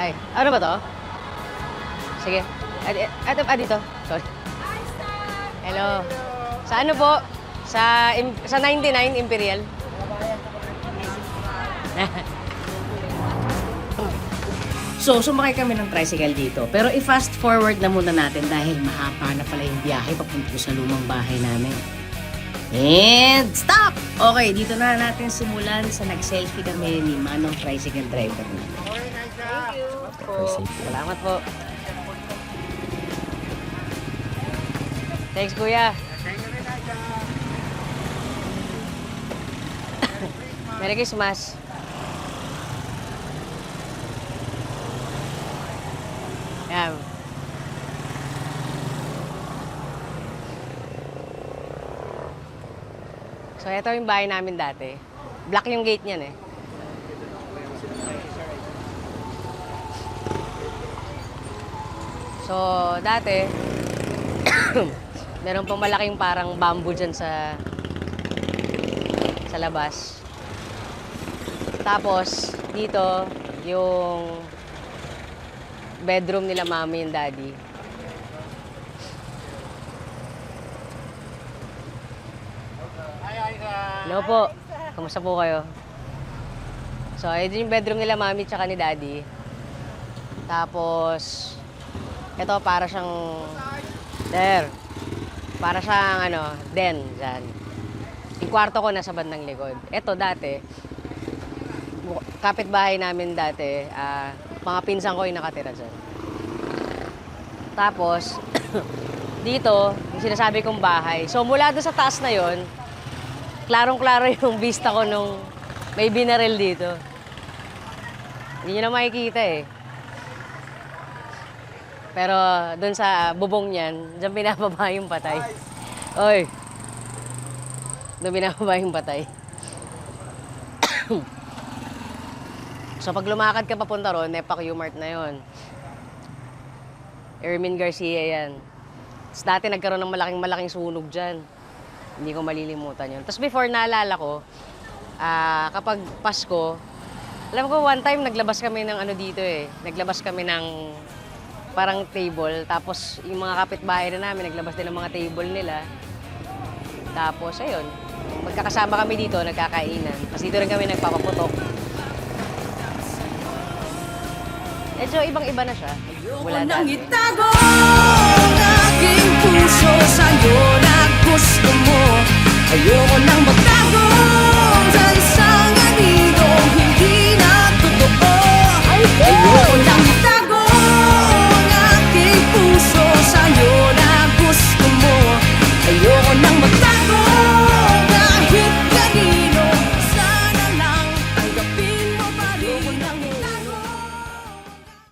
Ay, ano ba to? Sige. Dito. Sorry. Hello. Sa ano po? Sa 99 Imperial. So, sumakay kami ng tricycle dito. Pero i-fast forward na muna natin dahil mahaba na pala yung biyahe papunta sa lumang bahay namin. And stop! Okay, dito na natin simulan sa nag-selfie kami ni Manong tricycle driver namin. Thank you po. Salamat po. Thanks, kuya. Merry Christmas. Yan. So, ito yung bahay namin dati. Black yung gate niyan eh. So, dati, meron pang malaking parang bamboo dyan sa labas. Tapos, dito, yung bedroom nila mami and daddy. Hello po. Kamusta po kayo? So, ito yung bedroom nila mami tsaka ni daddy. Tapos, ito para siyang para siyang den dyan. Yung kwarto ko nasa bandang likod. Ito dati, kapitbahay namin dati, mga pinsan ko yung nakatira dyan. Tapos, dito, yung sinasabi kong bahay. So, mula doon sa taas na yon, klarong-klaro yung vista ko nung may binaril dito. Hindi nyo na makikita eh. Pero doon sa bubong niyan, dyan binababa yung patay. Oy! Doon binababa yung patay. So pag lumakad ka papunta ron, Nepa Q-Mart na yon. Ermin Garcia yan. Tapos dati nagkaroon ng malaking sunog dyan. Hindi ko malilimutan yun. Tapos before naalala ko, kapag Pasko, alam ko one time naglabas kami ng dito eh. Naglabas kami ng parang table. Tapos yung mga kapitbahay na namin, naglabas din ng mga table nila. Tapos ayun, magkakasama kami dito, nagkakainan. Tapos dito rin kami nagpapaputok. Medyo ibang-iba na siya. Mula Ayoko nang dati. itago ang aking puso sa'yo na gusto mo. Ayoko nang magtago dyan sa